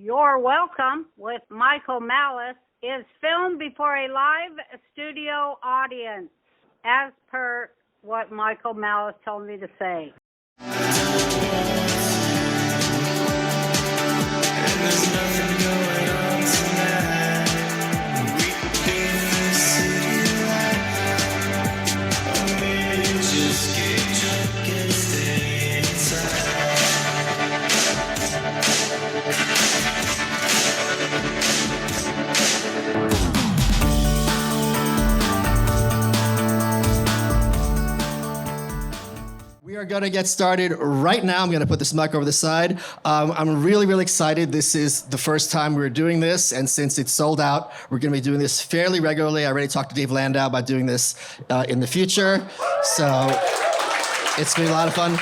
You're Welcome with Michael Malice is filmed before a live studio audience, as per what Michael Malice told me to say. We are going to get started right now. I'm going to put this mic over the side. I'm really, really excited. This is the first time we're doing this, and since it's sold out, we're going to be doing this fairly regularly. I already talked to Dave Landau about doing this in the future, so it's going to be a lot of fun.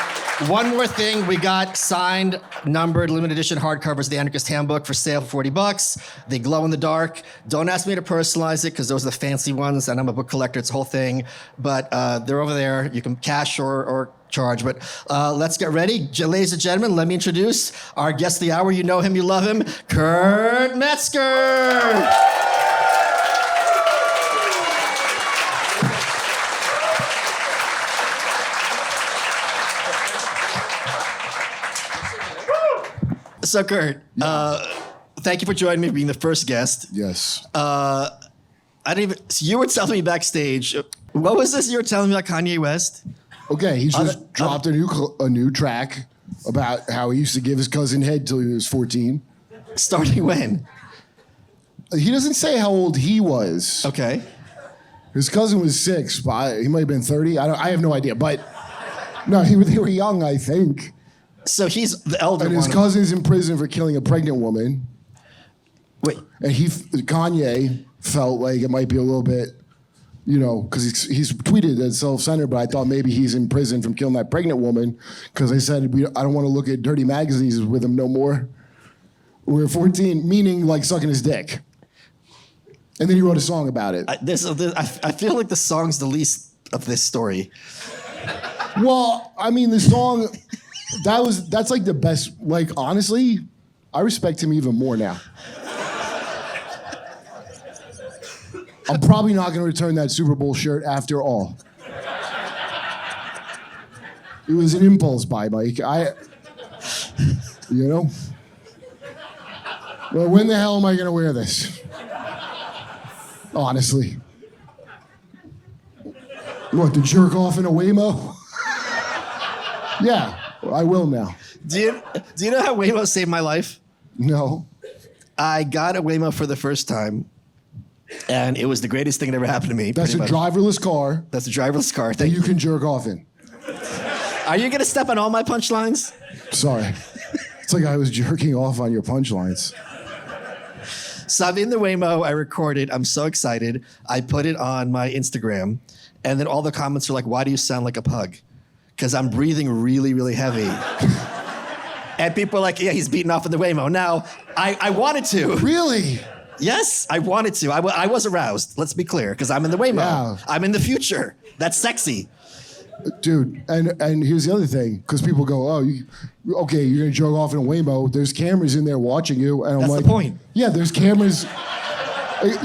One more thing, we got signed, numbered, limited edition hardcovers of the Anarchist Handbook for sale for $40. They glow in the dark. Don't ask me to personalize it because those are the fancy ones, and I'm a book collector. It's a whole thing, but they're over there. You can cash or charge, but let's get ready. Ladies and gentlemen, let me introduce our guest of the hour. You know him, you love him, Kurt Metzger. So, Kurt, thank you for joining me, being the first guest. Yes. So you were telling me backstage, what was this you were telling me about Kanye West? Okay, he just dropped a new track about how he used to give his cousin head till he was 14. Starting when? He doesn't say how old he was. Okay. His cousin was 6, but he might have been 30. I have no idea, but no, they were young, I think. So he's the elder one. And his cousin's in prison for killing a pregnant woman. Wait. And Kanye felt like it might be a little bit, because he's tweeted that self-centered, but I thought maybe he's in prison from killing that pregnant woman, because I said, I don't want to look at dirty magazines with him no more. We're 14, meaning like sucking his dick. And then he wrote a song about it. I feel like the song's the least of this story. Well, I mean, the song... That's like the best, like, honestly, I respect him even more now. I'm probably not going to return that Super Bowl shirt after all. It was an impulse buy, Mike. Well, when the hell am I going to wear this? Honestly. What, to jerk off in a Waymo? Yeah. I will now. Do you know how Waymo saved my life? No. I got a Waymo for the first time, and it was the greatest thing that ever happened to me. That's a driverless car. That's a driverless car. That you can jerk off in. Are you going to step on all my punchlines? Sorry. It's like I was jerking off on your punchlines. So I'm in the Waymo. I recorded. I'm so excited. I put it on my Instagram, and then all the comments are like, "Why do you sound like a pug?" Because I'm breathing really, really heavy. And people are like, yeah, he's beating off in the Waymo. Now, I wanted to. Really? Yes, I wanted to. I was aroused, let's be clear, because I'm in the Waymo. Yeah. I'm in the future. That's sexy. Dude, and here's the other thing, because people go, oh, you're going to jerk off in a Waymo. There's cameras in there watching you. And I'm That's like, the point. Yeah, there's cameras.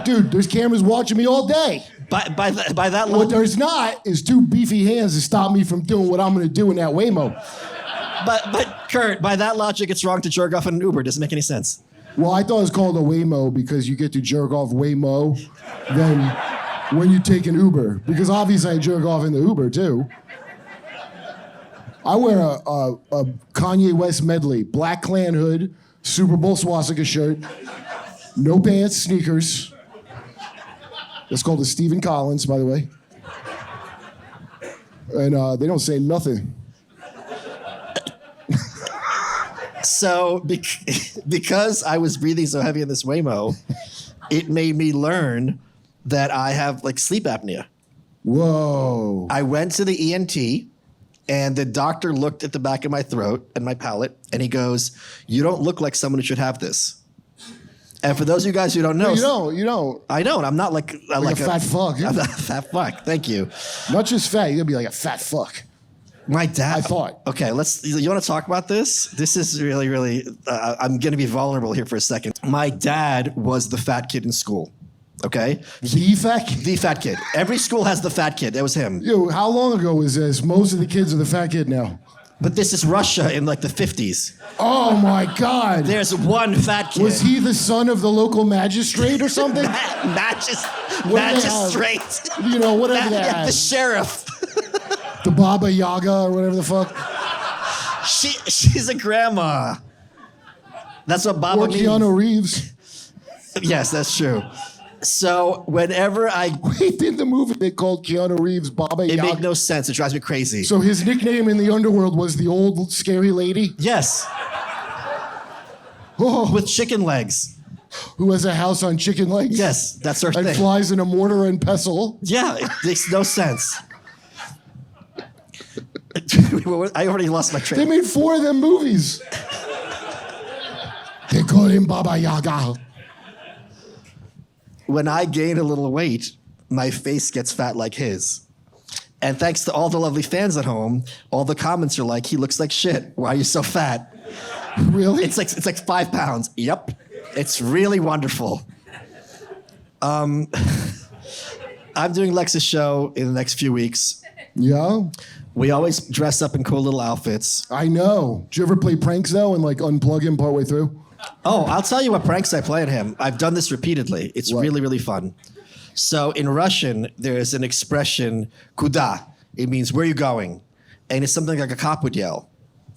Dude, there's cameras watching me all day. By that What there's not is 2 beefy hands to stop me from doing what I'm going to do in that Waymo. But Kurt, by that logic, it's wrong to jerk off in an Uber. Doesn't make any sense. Well, I thought it was called a Waymo because you get to jerk off way more than when you take an Uber. Because obviously I jerk off in the Uber too. I wear a Kanye West medley, black Klan hood, Super Bowl swastika shirt, no pants, sneakers. It's called a Stephen Collins, by the way. And they don't say nothing. So because I was breathing so heavy in this Waymo, it made me learn that I have like sleep apnea. Whoa. I went to the ENT, and the doctor looked at the back of my throat and my palate, and he goes, "You don't look like someone who should have this." And for those of you guys who don't know... You don't. I don't. I'm not like a fat fuck. I'm not a fat fuck. Thank you. Not just fat. You're going to be like a fat fuck. My dad. I thought. Okay, you want to talk about this? This is really, really. I'm going to be vulnerable here for a second. My dad was the fat kid in school. Okay, The fat kid? the fat kid. Every school has the fat kid. That was him. Yo, how long ago was this? Most of the kids are the fat kid now. But this is Russia in like the 50s. Oh my God. There's one fat kid. Was he the son of the local magistrate or something? Magistrate. You know, whatever that Yeah, the sheriff. The Baba Yaga or whatever the fuck. She's a grandma. That's what Baba Or means. Keanu Reeves. Yes, that's true. So whenever Wait, did the movie they called Keanu Reeves Baba it Yaga? made no sense. It drives me crazy. So his nickname in the underworld was the old scary lady? Yes, Oh, with chicken legs. who has a house on chicken legs? Yes, that's her And thing. flies in a mortar and pestle. Yeah, it makes no sense. I already lost my They train. made 4 of them movies. They call him Baba Yaga. When I gain a little weight, my face gets fat like his. And thanks to all the lovely fans at home, all the comments are like, he looks like shit. Why are you so fat? Really? It's like 5 pounds. Yep. It's really wonderful. I'm doing Lex's show in the next few weeks. Yeah, We always dress up in cool little outfits. I know. Did you ever play pranks though and like unplug him partway through? Oh, I'll tell you what pranks I play on him. I've done this repeatedly. It's What? really, really fun. So in Russian, there's an expression, kuda. It means, where are you going? And it's something like a cop would yell.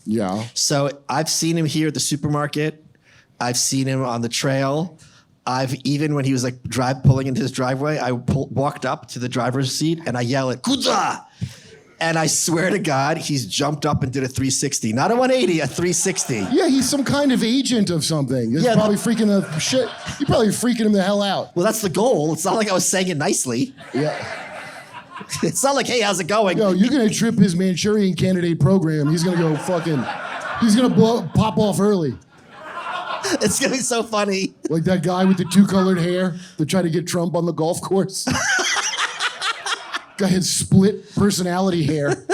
Yeah. So I've seen him here at the supermarket. I've seen him on the trail. Even when he was like pulling into his driveway, I walked up to the driver's seat and I yell at kuda. And I swear to God, he's jumped up and did a 360. Not a 180, a 360. Yeah, he's some kind of agent of something. It's Yeah, probably freaking the shit. You're probably freaking him the hell out. Well, that's the goal. It's not like I was saying it nicely. Yeah. It's not like, hey, how's it going? Yo, you're gonna trip his Manchurian Candidate program. He's gonna go fucking. He's gonna pop off early. It's going to be so funny. Like that guy with the 2-colored hair that tried to get Trump on the golf course. Guy had split personality hair.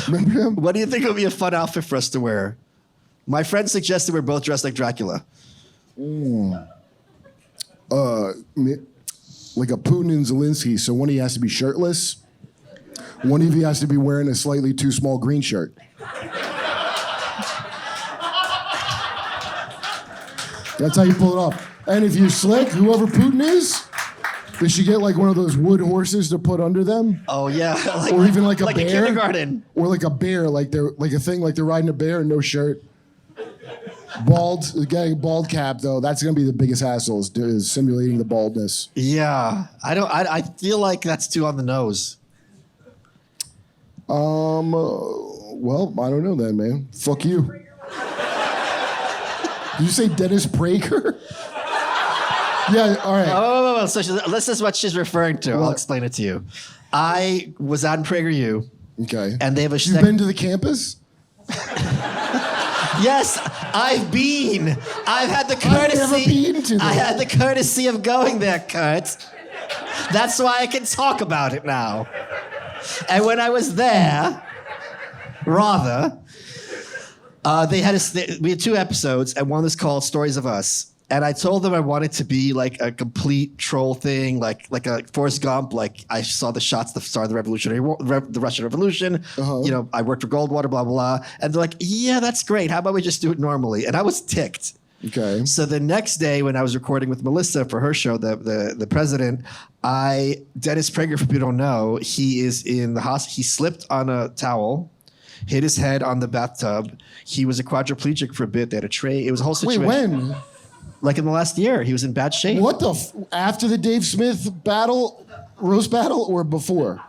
Remember him? What do you think would be a fun outfit for us to wear? My friend suggested we're both dressed like Dracula. Like a Putin and Zelensky. So one of you has to be shirtless. One of you has to be wearing a slightly too small green shirt. That's how you pull it off. And if you're slick, whoever Putin is, they should get like one of those wood horses to put under them. Oh, yeah. Or even like a like bear. a kindergarten. Or like a bear, like they're like a thing, like they're riding a bear and no shirt. Getting bald cap though, that's gonna be the biggest hassle is simulating the baldness. Yeah. I feel like that's too on the nose. Well, I don't know then, man. Fuck you. Did you say Dennis Prager? Yeah, all right. Oh, so this is what she's referring to. I'll What? explain it to you. I was out in PragerU. Okay. And they have a You've been to the campus? Yes, I've been. I've had the courtesy. I've never been to I that. had the courtesy of going there, Kurt. That's why I can talk about it now. And when I was there, we had 2 episodes, and one was called Stories of Us. And I told them I wanted to be like a complete troll thing, like a Forrest Gump. Like I saw the shots that started the the Russian Revolution. You know, I worked for Goldwater, blah, blah, blah. And they're like, yeah, that's great. How about we just do it normally? And I was ticked. Okay. So the next day when I was recording with Melissa for her show, the president, Dennis Prager, for people who don't know, he is in the hospital. He slipped on a towel, hit his head on the bathtub. He was a quadriplegic for a bit. They had a tray. It was a whole Wait, situation. when? Like in the last year, he was in bad shape. What the after the Dave Smith roast battle or before?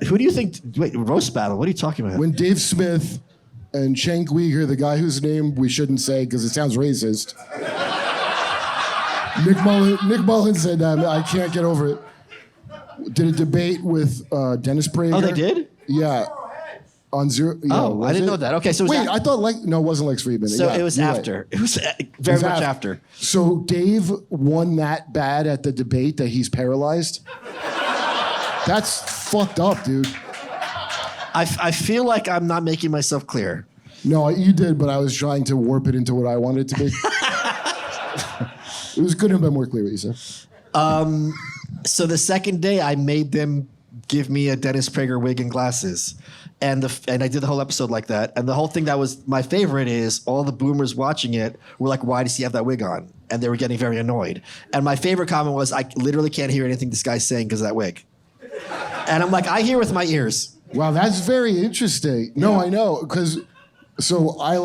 Who do you think? Wait, roast battle? What are you talking about? When Dave Smith and Cenk Uygur, the guy whose name we shouldn't say because it sounds racist. Nick Mullen said that. I can't get over it. Did a debate with Dennis Prager. Oh, they did? Yeah. On Zero. Yeah, Oh, I didn't know that. Okay, so it was wait, I thought no, it wasn't Lex Fridman. So Yeah, it was you're right. after. It was very much after. So Dave won that bad at the debate that he's paralyzed. That's fucked up, dude. I feel like I'm not making myself clear. No, you did, but I was trying to warp it into what I wanted it to be. It couldn't have been more clear what you said. So the second day, I made them give me a Dennis Prager wig and glasses. And I did the whole episode like that. And the whole thing that was my favorite is all the boomers watching it were like, why does he have that wig on? And they were getting very annoyed. And my favorite comment was, I literally can't hear anything this guy's saying because of that wig. And I'm like, I hear with my ears. Wow, that's very interesting. No, I know, because so I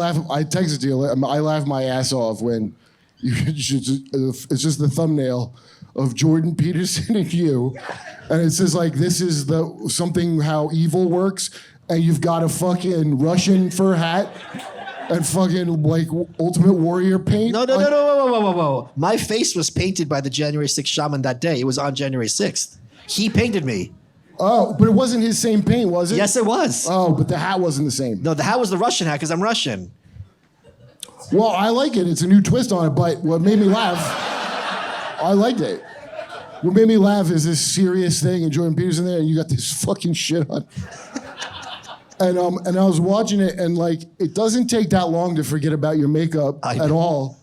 texted you, I laugh my ass off when it's just the thumbnail of Jordan Peterson and you, and it says like, this is something how evil works, and you've got a fucking Russian fur hat and fucking like Ultimate Warrior paint. No, whoa. My face was painted by the January 6th shaman that day. It was on January 6th. He painted me. Oh, but it wasn't his same paint, was it? Yes, it was. Oh, but the hat wasn't the same. No, the hat was the Russian hat because I'm Russian. Well, I like it. It's a new twist on it, but what made me laugh, I liked it. What made me laugh is this serious thing and Jordan Peterson there, and you got this fucking shit on. And I was watching it, and like, it doesn't take that long to forget about your makeup at all.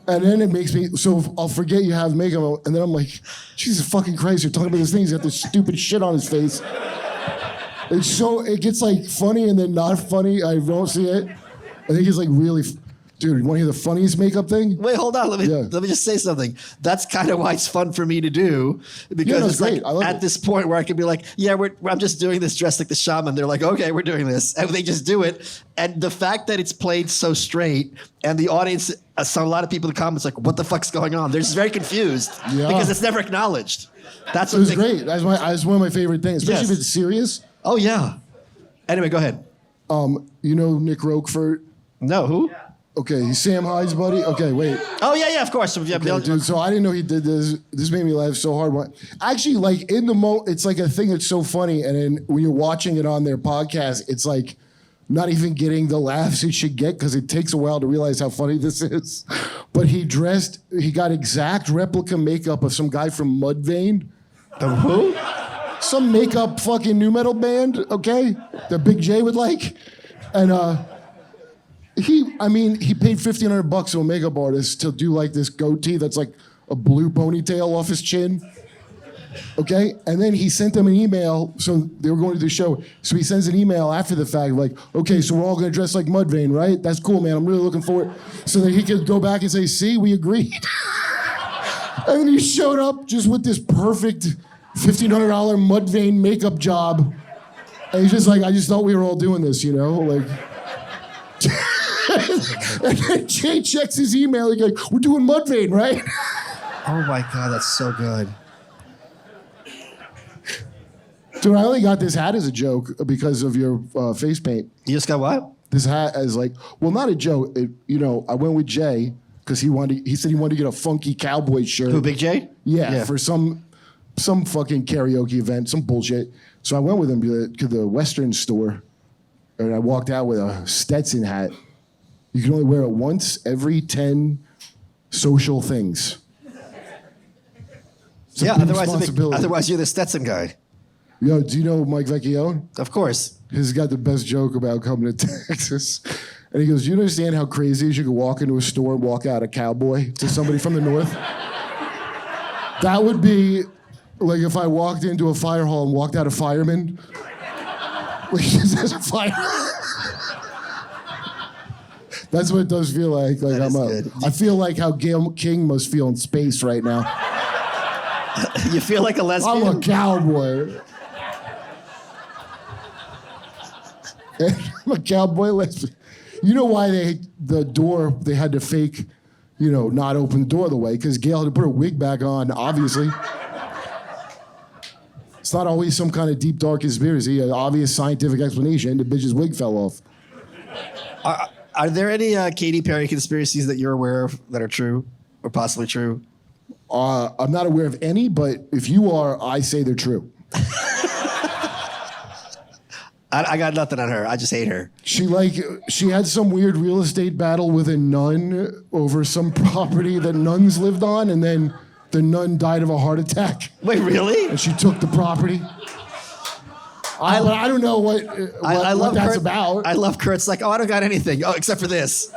And then it makes me, so I'll forget you have makeup, and then I'm like, Jesus fucking Christ, you're talking about this thing, he's got this stupid shit on his face. It gets like funny and then not funny, I don't see it. I think it's like really, dude, you want to hear the funniest makeup thing? Wait, hold on, let me just say something. That's kind of why it's fun for me to do, because it's great. like at this point where I can be like, yeah, I'm just doing this dressed like the shaman. They're like, okay, we're doing this. And they just do it. And the fact that it's played so straight, and the audience, a lot of people in the comments like, what the fuck's going on? They're just very confused because it's never acknowledged. That's what great. That's one of my favorite things, especially if it's serious. Oh, yeah. Anyway, go ahead. You know Nick Roquefort? No, who? Yeah. Okay, he's Sam Hyde's buddy. Okay, wait. Oh, yeah, of course. Yeah, okay, dude, so I didn't know he did this. This made me laugh so hard. Actually, like, in the moment, it's like a thing that's so funny, and then when you're watching it on their podcast, it's like not even getting the laughs it should get because it takes a while to realize how funny this is. But he got exact replica makeup of some guy from Mudvayne. Who? Some makeup fucking nu metal band, okay? That Big J would like. And he paid $1,500 to a makeup artist to do like this goatee that's like a blue ponytail off his chin. Okay? And then he sent them an email, so they were going to do the show. So he sends an email after the fact, like, okay, so we're all gonna dress like Mudvayne, right? That's cool, man. I'm really looking forward. So that he could go back and say, see, we agreed. And then he showed up just with this perfect $1,500 Mudvayne makeup job. And he's just like, I just thought we were all doing this, you know? Like. And then Jay checks his email, he's like, we're doing Mudvayne, right? Oh my God, that's so good. Dude, I only got this hat as a joke because of your face paint. You just got what? This hat as like, well, not a joke. I went with Jay because he said he wanted to get a funky cowboy shirt. Who, Big J? Yeah, for some fucking karaoke event, some bullshit. So I went with him to the Western store, and I walked out with a Stetson hat. You can only wear it once every 10 social things. Yeah, otherwise you're the Stetson guy. Yo, do you know Mike Vecchione? Of course. He's got the best joke about coming to Texas. And he goes, do you understand how crazy it is you could walk into a store and walk out a cowboy to somebody from the north? That would be like if I walked into a fire hall and walked out a fireman. Like, there's a fire. That's what it does feel like. Like I feel like how Gail King must feel in space right now. You feel like a lesbian? I'm a cowboy. I'm a cowboy lesbian. You know why they had to fake, not open the door the way? Because Gail had to put her wig back on, obviously. It's not always some kind of deep, dark conspiracy. An obvious scientific explanation. The bitch's wig fell off. Are there any Katy Perry conspiracies that you're aware of that are true or possibly true? I'm not aware of any, but if you are, I say they're true. I got nothing on her. I just hate her. She had some weird real estate battle with a nun over some property that nuns lived on, and then the nun died of a heart attack. Wait, really? And she took the property. But I don't know what that's about. I love Kurt's like, I don't got anything. Oh, except for this.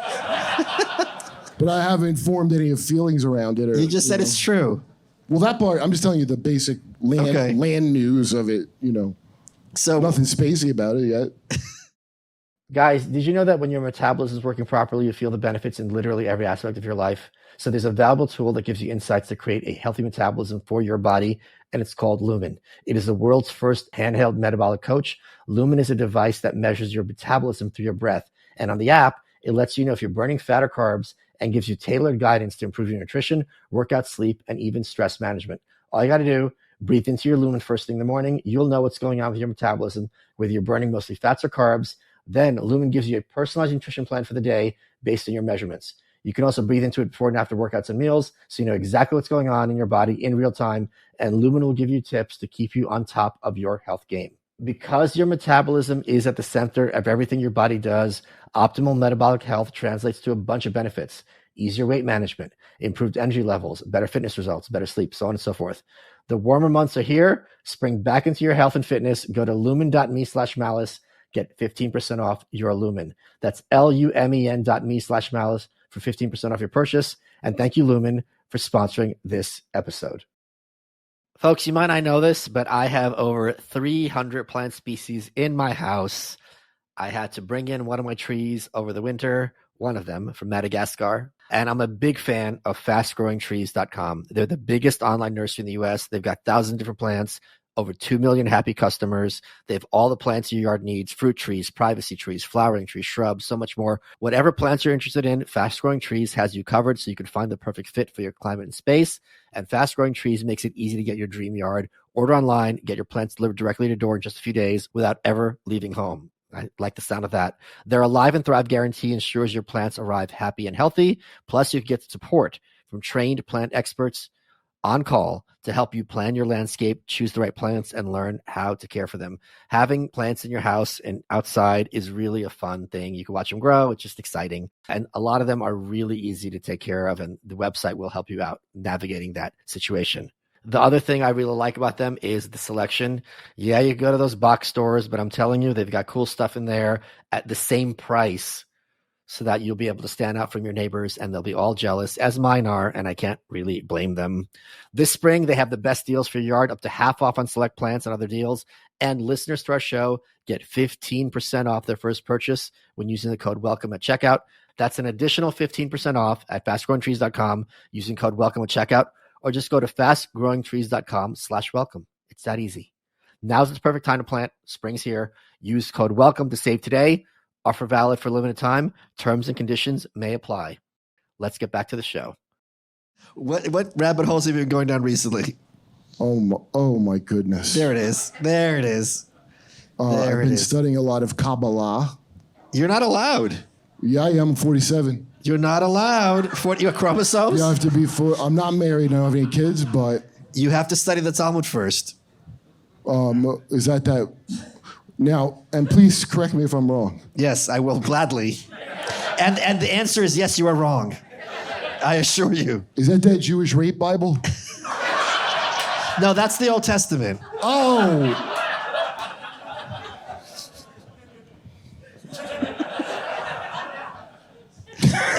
But I haven't formed any feelings around it. You just said it's true. Well, that part, I'm just telling you the basic land news of it, So nothing spacey about it yet. Guys, did you know that when your metabolism is working properly, you feel the benefits in literally every aspect of your life? So there's a valuable tool that gives you insights to create a healthy metabolism for your body, and it's called Lumen. It is the world's first handheld metabolic coach. Lumen is a device that measures your metabolism through your breath. And on the app, it lets you know if you're burning fat or carbs and gives you tailored guidance to improve your nutrition, workout, sleep, and even stress management. All you got to do, breathe into your Lumen first thing in the morning. You'll know what's going on with your metabolism, whether you're burning mostly fats or carbs. Then Lumen gives you a personalized nutrition plan for the day based on your measurements. You can also breathe into it before and after workouts and meals, so you know exactly what's going on in your body in real time, and Lumen will give you tips to keep you on top of your health game. Because your metabolism is at the center of everything your body does, optimal metabolic health translates to a bunch of benefits: easier weight management, improved energy levels, better fitness results, better sleep, so on and so forth. The warmer months are here. Spring back into your health and fitness. Go to lumen.me/malice. Get 15% off your Lumen. That's lumen.me/malice for 15% off your purchase. And thank you, Lumen, for sponsoring this episode. Folks, you might not know this, but I have over 300 plant species in my house. I had to bring in one of my trees over the winter, one of them from Madagascar. And I'm a big fan of fastgrowingtrees.com. They're the biggest online nursery in the US. They've got thousands of different plants, over 2 million happy customers. They have all the plants your yard needs: fruit trees, privacy trees, flowering trees, shrubs, so much more. Whatever plants you're interested in, Fast Growing Trees has you covered, so you can find the perfect fit for your climate and space. And Fast Growing Trees makes it easy to get your dream yard. Order online, get your plants delivered directly to your door in just a few days without ever leaving home. I like the sound of that. Their Alive and Thrive guarantee ensures your plants arrive happy and healthy. Plus, you get support from trained plant experts on call to help you plan your landscape, choose the right plants, and learn how to care for them. Having plants in your house and outside is really a fun thing. You can watch them grow. It's just exciting. And a lot of them are really easy to take care of, and the website will help you out navigating that situation. The other thing I really like about them is the selection. Yeah, you go to those box stores, but I'm telling you, they've got cool stuff in there at the same price, so that you'll be able to stand out from your neighbors, and they'll be all jealous, as mine are, and I can't really blame them. This spring, they have the best deals for your yard, up to half off on select plants and other deals. And listeners to our show get 15% off their first purchase when using the code WELCOME at checkout. That's an additional 15% off at fastgrowingtrees.com using code WELCOME at checkout, or just go to fastgrowingtrees.com/welcome. It's that easy. Now's the perfect time to plant. Spring's here. Use code WELCOME to save today. Offer valid for a limited time. Terms and conditions may apply. Let's get back to the show. What rabbit holes have you been going down recently? Oh my goodness. There it is. I've been studying a lot of Kabbalah. You're not allowed. Yeah, I am 47. You're not allowed. Your chromosomes? You have to be I'm not married. I don't have any kids, but you have to study the Talmud first. Is that? Now, and please correct me if I'm wrong. Yes, I will gladly. And the answer is yes, you are wrong. I assure you. Is that Jewish rape Bible? No, that's the Old Testament. Oh.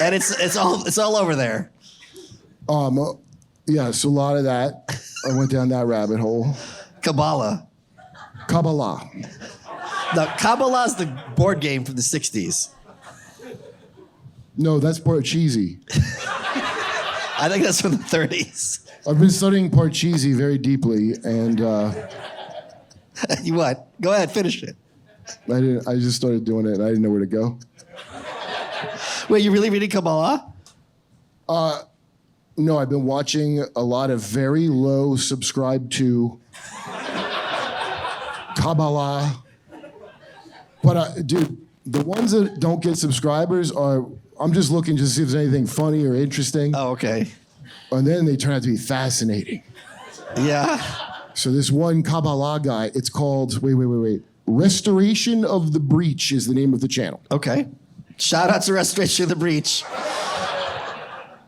And it's all over there. Yeah, so a lot of that. I went down that rabbit hole. Kabbalah. Now, Kabbalah is the board game from the 60s. No, that's Parcheesi. I think that's from the 30s. I've been studying Parcheesi very deeply, and You what? Go ahead, finish it. I just started doing it, and I didn't know where to go. Wait, you really reading Kabbalah? No, I've been watching a lot of very low subscribed to Kabbalah. But, dude, the ones that don't get subscribers I'm just looking to see if there's anything funny or interesting. Oh, okay. And then they turn out to be fascinating. Yeah. So this one Kabbalah guy, it's called, wait. Restoration of the Breach is the name of the channel. Okay. Shout out to Restoration of the Breach.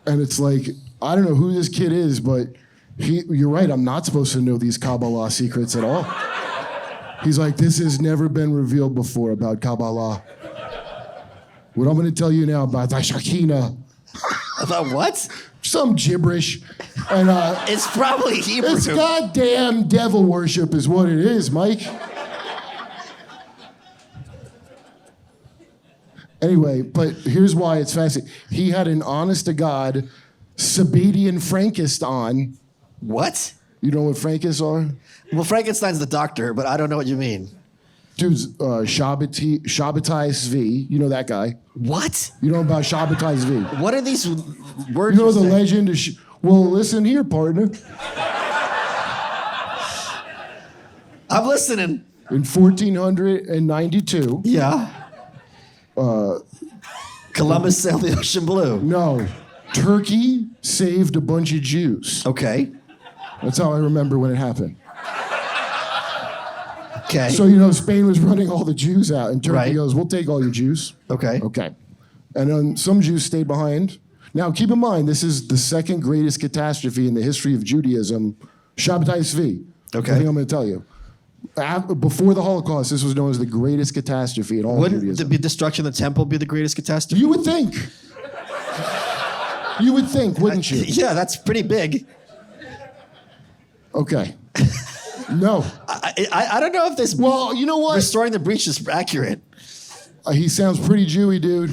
And it's like, I don't know who this kid is, but You're right, I'm not supposed to know these Kabbalah secrets at all. He's like, this has never been revealed before about Kabbalah. What I'm going to tell you now about the Shekinah. About what? Some gibberish. And It's probably Hebrew. it's goddamn devil worship is what it is, Mike. Anyway, but here's why it's fascinating. He had an honest-to-God Sabbatai Frankist on. What? You know what Frankists are? Well, Frankenstein's the doctor, but I don't know what you mean. Dude's Sabbatai Zvi. You know that guy. What? You know about Sabbatai Zvi. What are these words? You know the saying? legend of... Well, listen here, partner. I'm listening. In 1492... Yeah. Columbus sailed the ocean blue. No. Turkey saved a bunch of Jews. Okay. That's how I remember when it happened. Okay. So, you know, Spain was running all the Jews out, and Turkey Right. goes, we'll take all your Jews. Okay. Okay. And then some Jews stayed behind. Now, keep in mind, this is the second greatest catastrophe in the history of Judaism, Sabbatai Zvi. Okay. I think I'm going to tell you. Before the Holocaust, this was known as the greatest catastrophe in all of Wouldn't Judaism. the destruction of the temple be the greatest catastrophe? You would think. You would think, wouldn't you? Yeah, that's pretty big. Okay. No. I don't know if this Well, you know what? restoring the breach is accurate. He sounds pretty Jewy, dude.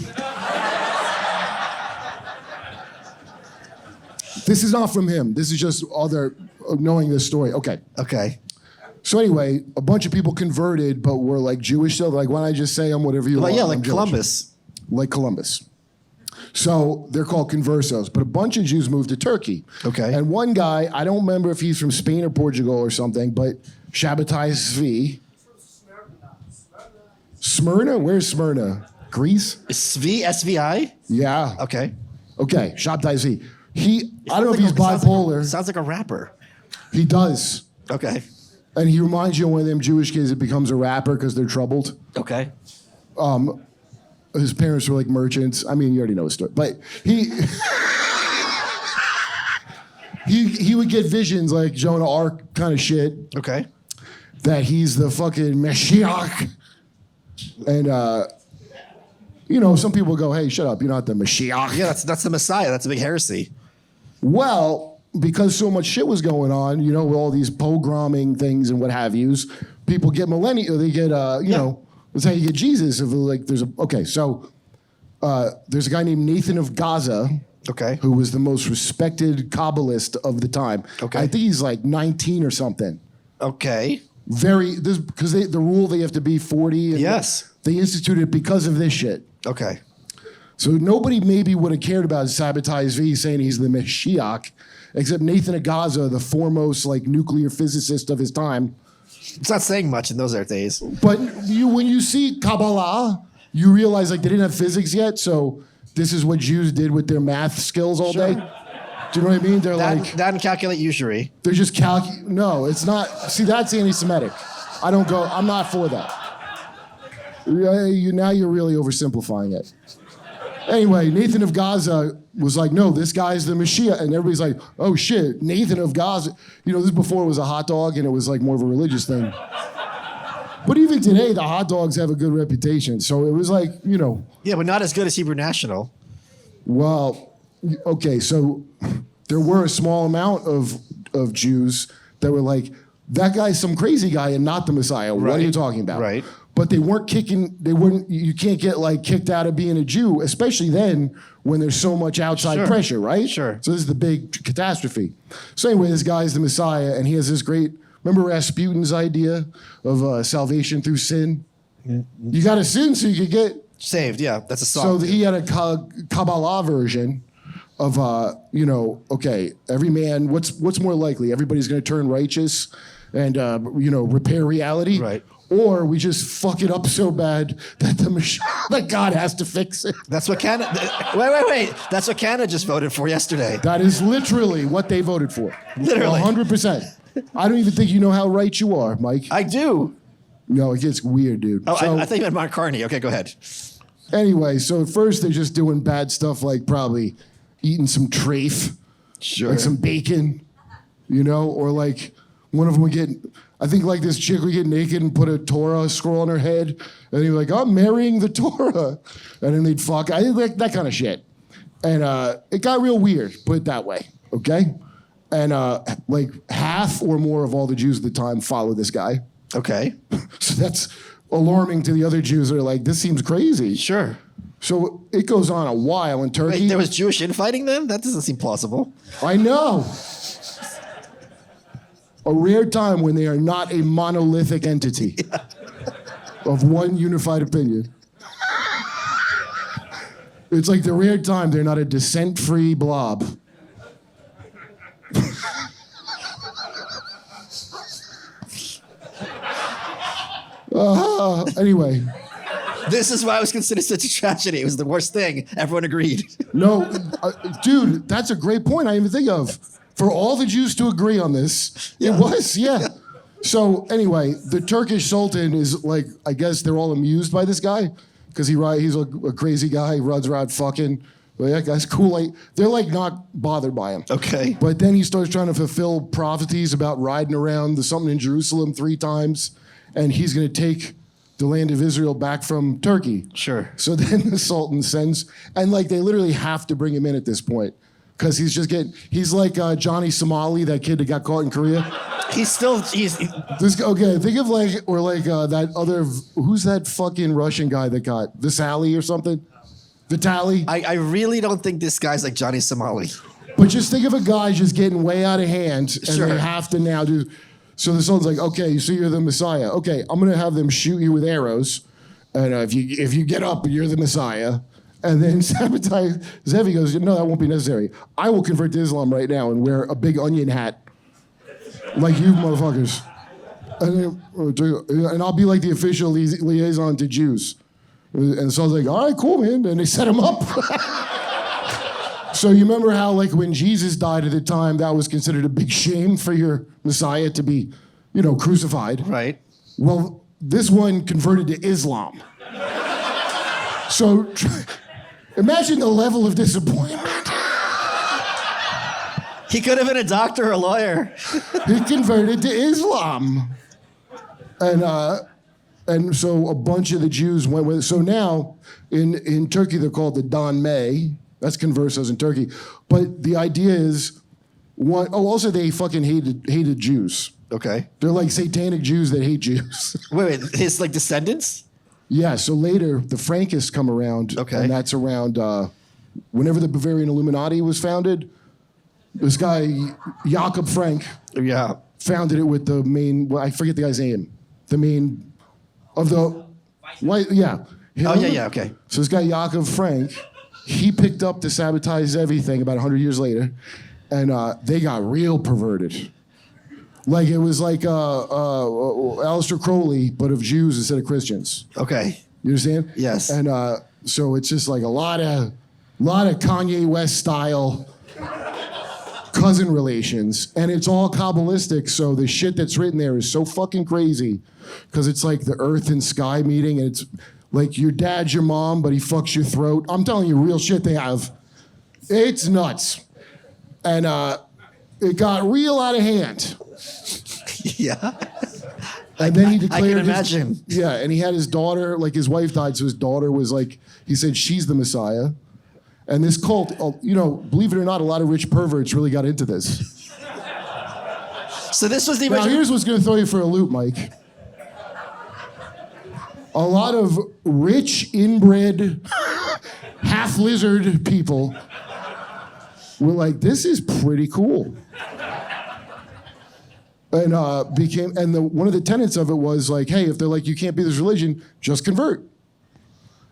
This is not from him. This is just other knowing this story. Okay. Okay. So anyway, a bunch of people converted, but were like Jewish. So like, why don't I just say I'm whatever you want? Yeah, I'm like Jewish. Columbus. Like Columbus. So they're called conversos, but a bunch of Jews moved to Turkey. Okay. And one guy, I don't remember if he's from Spain or Portugal or something, but Sabbatai Zvi. Smyrna? Where's Smyrna? Greece? Svi, SVI? Yeah. Okay. Okay, Sabbatai Zvi. I don't know if he's Sounds bipolar. Sounds like a rapper. He does. Okay. And he reminds you of one of them Jewish kids that becomes a rapper because they're troubled. Okay. His parents were like merchants. I mean, you already know his story. But he would get visions like Jonah Ark kind of shit Okay. that he's the fucking Mashiach. And, you know, some people go, hey, shut up. You're not the Mashiach. Yeah, that's the Messiah. That's a big heresy. Well, because so much shit was going on, you know, with all these pogroming things and what have yous, people get they get, you know, that's how you get Jesus. If like there's a guy named Nathan of Gaza. Okay. Who was the most respected Kabbalist of the time. Okay. I think he's like 19 or something. Okay. Because the rule they have to be 40. And Yes. They instituted it because of this shit. Okay. So nobody maybe would have cared about Sabbatai Zvi saying he's the Mashiach, except Nathan of Gaza, the foremost like nuclear physicist of his time. It's not saying much in those days. But when you see Kabbalah, you realize like they didn't have physics yet, so this is what Jews did with their math skills all day. Do you know what I mean? They're That and calculate usury. they're just No, it's not. See, that's anti-Semitic. I'm not for that. Now you're really oversimplifying it. Anyway, Nathan of Gaza was like, no, this guy's the Mashiach. And everybody's like, oh shit, Nathan of Gaza. You know, this before it was a hot dog and it was like more of a religious thing. But even today, the hot dogs have a good reputation. So it was like, you know. Yeah, but not as good as Hebrew National. Well, okay, so there were a small amount of Jews that were like, that guy's some crazy guy and not the Messiah. What are you talking about? Right. But you can't get like kicked out of being a Jew, especially then when there's so much outside pressure, right? Sure. So this is the big catastrophe. So anyway, this guy's the Messiah and he has this great, remember Rasputin's idea of salvation through sin? You got to sin so you could get saved. Yeah, that's a song. So he had a Kabbalah version of, okay, every man, what's more likely? Everybody's going to turn righteous and, repair reality? Right. Or we just fuck it up so bad that God has to fix it. That's what Canada... Wait. That's what Canada just voted for yesterday. That is literally what they voted for. Literally. 100%. I don't even think you know how right you are, Mike. I do. No, it gets weird, dude. Oh, I think you meant Mark Carney. Okay, go ahead. Anyway, so at first they're just doing bad stuff like probably eating some trafe. Sure. Like some bacon. you know, or like one of them would get, I think like this chick would get naked and put a Torah scroll on her head, and he'd be like, I'm marrying the Torah, and then they'd fuck. I like that kind of shit, and it got real weird, put it that way, okay? And like half or more of all the Jews at the time followed this guy. Okay. So that's alarming to the other Jews that are like, this seems crazy. Sure. So it goes on a while in Turkey. Wait, there was Jewish infighting then? That doesn't seem plausible. I know. A rare time when they are not a monolithic entity of one unified opinion. It's like the rare time they're not a dissent-free blob. Anyway. This is why it was considered such a tragedy. It was the worst thing. Everyone agreed. No, dude, that's a great point I didn't even think of. For all the Jews to agree on this, it was, yeah. So anyway, the Turkish Sultan is like, I guess they're all amused by this guy because he's a crazy guy. He runs around fucking. Well, that guy's cool. Like, they're like not bothered by him. Okay. But then he starts trying to fulfill prophecies about riding around something in Jerusalem 3 times, and he's going to take the land of Israel back from Turkey. Sure. So then the Sultan sends, and like they literally have to bring him in at this point because he's like Johnny Somali, that kid that got caught in Korea. Okay, think of like, or like that other, who's that fucking Russian guy that got Vasily or something? Vitaly? I really don't think this guy's like Johnny Somali. But just think of a guy just getting way out of hand, and Sure. they have to now do. So the Sultan's like, okay, so you're the Messiah. Okay, I'm gonna have them shoot you with arrows, and if you get up, you're the Messiah. And then Sabbatai Zevi goes, no, that won't be necessary. I will convert to Islam right now and wear a big onion hat, like you motherfuckers, and I'll be like the official liaison to Jews. And so I was like, all right, cool, man. And they set him up. So you remember how, like, when Jesus died at the time, that was considered a big shame for your Messiah to be, crucified. Right. Well, this one converted to Islam. So imagine the level of disappointment. He could have been a doctor or a lawyer. He converted to Islam. And so a bunch of the Jews went with it. So now in Turkey, they're called the Danme. That's conversos in Turkey. But the idea is, also they fucking hated Jews. Okay. They're like satanic Jews that hate Jews. Wait, his like descendants? Yeah, so later the Frankists come around. Okay. And that's around whenever the Bavarian Illuminati was founded. This guy, Jakob Frank, founded it with the main, I forget the guy's name. The main of the white, yeah. Okay. So this guy, Jakob Frank, he picked up the Sabbatai Zevi thing about 100 years later, and they got real perverted. Like it was like Aleister Crowley, but of Jews instead of Christians. Okay. You understand? Yes. And so it's just like a lot of Kanye West style cousin relations, and it's all Kabbalistic. So the shit that's written there is so fucking crazy, because it's like the earth and sky meeting, and it's like your dad's your mom, but he fucks your throat. I'm telling you, real shit they have. It's nuts, and it got real out of hand. Yeah. And then he declared I can imagine. And he had his daughter, like his wife died, so his daughter was like, he said she's the Messiah. And this cult, believe it or not, a lot of rich perverts really got into this. So this was the Now original. here's what's gonna throw you for a loop, Mike. A lot of rich, inbred, half lizard people were like, this is pretty cool. And one of the tenets of it was like, hey, if they're like, you can't be this religion, just convert.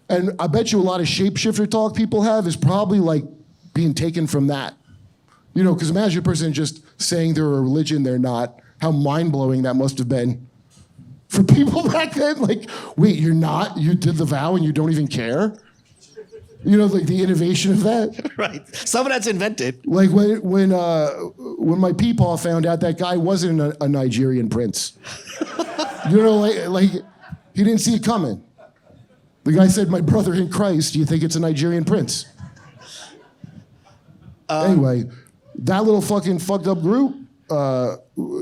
And I bet you a lot of shapeshifter talk people have is probably like being taken from that. Because imagine a person just saying they're a religion they're not. How mind-blowing that must have been for people back then. Like, wait, you're not? You did the vow and you don't even care? Like the innovation of that. Right. Someone had to invent it. Like when my peepaw found out that guy wasn't a Nigerian prince. Like he didn't see it coming. The guy said, my brother in Christ, do you think it's a Nigerian prince? Anyway, that little fucking fucked up group,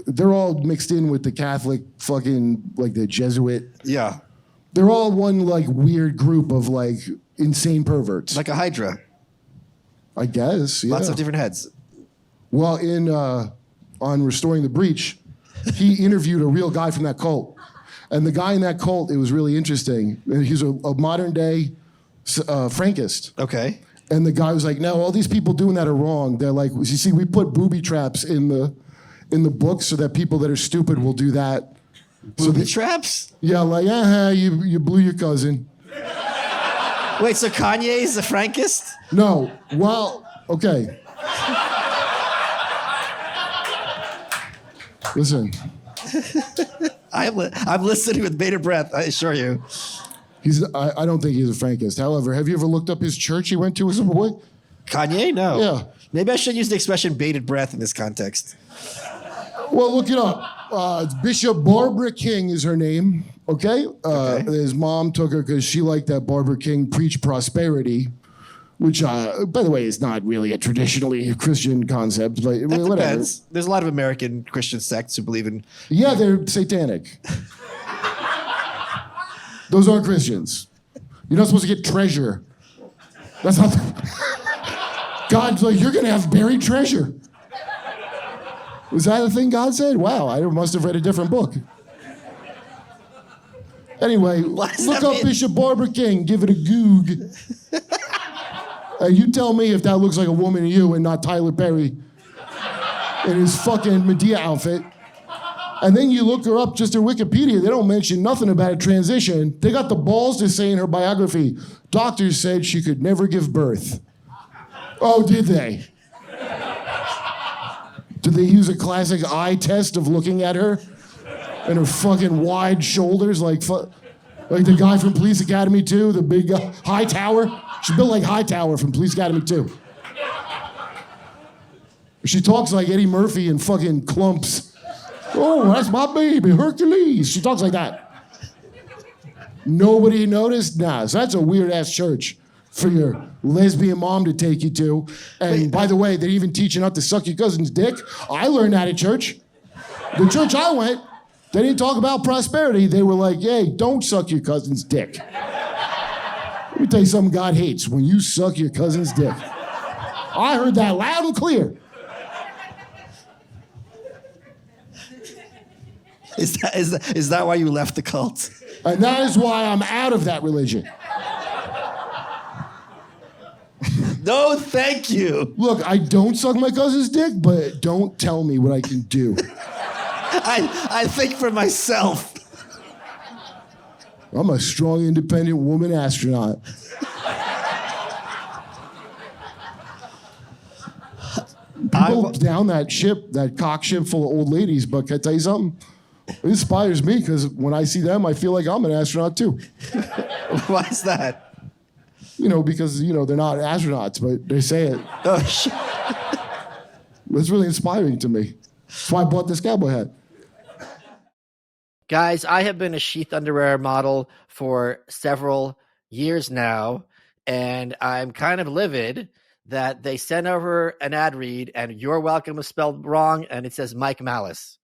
they're all mixed in with the Catholic fucking, like the Jesuit. Yeah. They're all one like weird group of like insane perverts. Like a Hydra. I guess, yeah. Lots of different heads. Well, on Restoring the Breach, he interviewed a real guy from that cult. And the guy in that cult, it was really interesting. He's a modern day Frankist. Okay. And the guy was like, no, all these people doing that are wrong. They're like, you see, we put booby traps in the book so that people that are stupid will do that. Booby traps? Yeah, like, you blew your cousin. Wait, so Kanye's a Frankist? No, well, okay. Listen. I'm listening with bated breath, I assure you. I don't think he's a Frankist. However, have you ever looked up his church he went to as a boy? Kanye? No. Yeah. Maybe I should use the expression bated breath in this context. Well, look it up. Bishop Barbara King is her name, okay? His mom took her because she liked that Barbara King preach prosperity, which, by the way, is not really a traditionally Christian concept, but That whatever. depends. There's a lot of American Christian sects who believe in... Yeah, they're satanic. Those aren't Christians. You're not supposed to get treasure. That's not... God's like, you're going to have buried treasure. Was that the thing God said? Wow, I must have read a different book. Anyway, look up Bishop Barbara King. Give it a goog. You tell me if that looks like a woman to you and not Tyler Perry in his fucking Medea outfit. And then you look her up, just her Wikipedia. They don't mention nothing about a transition. They got the balls to say in her biography, doctors said she could never give birth. Oh, did they? Did they use a classic eye test of looking at her and her fucking wide shoulders like the guy from Police Academy 2, the big Hightower? She's built like Hightower from Police Academy 2. She talks like Eddie Murphy in fucking Clumps. Oh, that's my baby, Hercules. She talks like that. Nobody noticed? Nah, so that's a weird-ass church for your lesbian mom to take you to. And by the way, they're even teaching not to suck your cousin's dick. I learned that at church. The church I went, they didn't talk about prosperity. They were like, hey, don't suck your cousin's dick. Let me tell you something God hates, when you suck your cousin's dick. I heard that loud and clear. Is that why you left the cult? And that is why I'm out of that religion. No, thank you. Look, I don't suck my cousin's dick, but don't tell me what I can do. I think for myself. I'm a strong, independent woman astronaut. People down that ship, that cock ship full of old ladies, but can I tell you something? It inspires me because when I see them, I feel like I'm an astronaut too. Why is that? Because, they're not astronauts, but they say it. Oh, shit. It's really inspiring to me. That's why I bought this cowboy hat. Guys, I have been a sheath underwear model for several years now, and I'm kind of livid that they sent over an ad read and "You're welcome" is spelled wrong, and it says Mike Malice.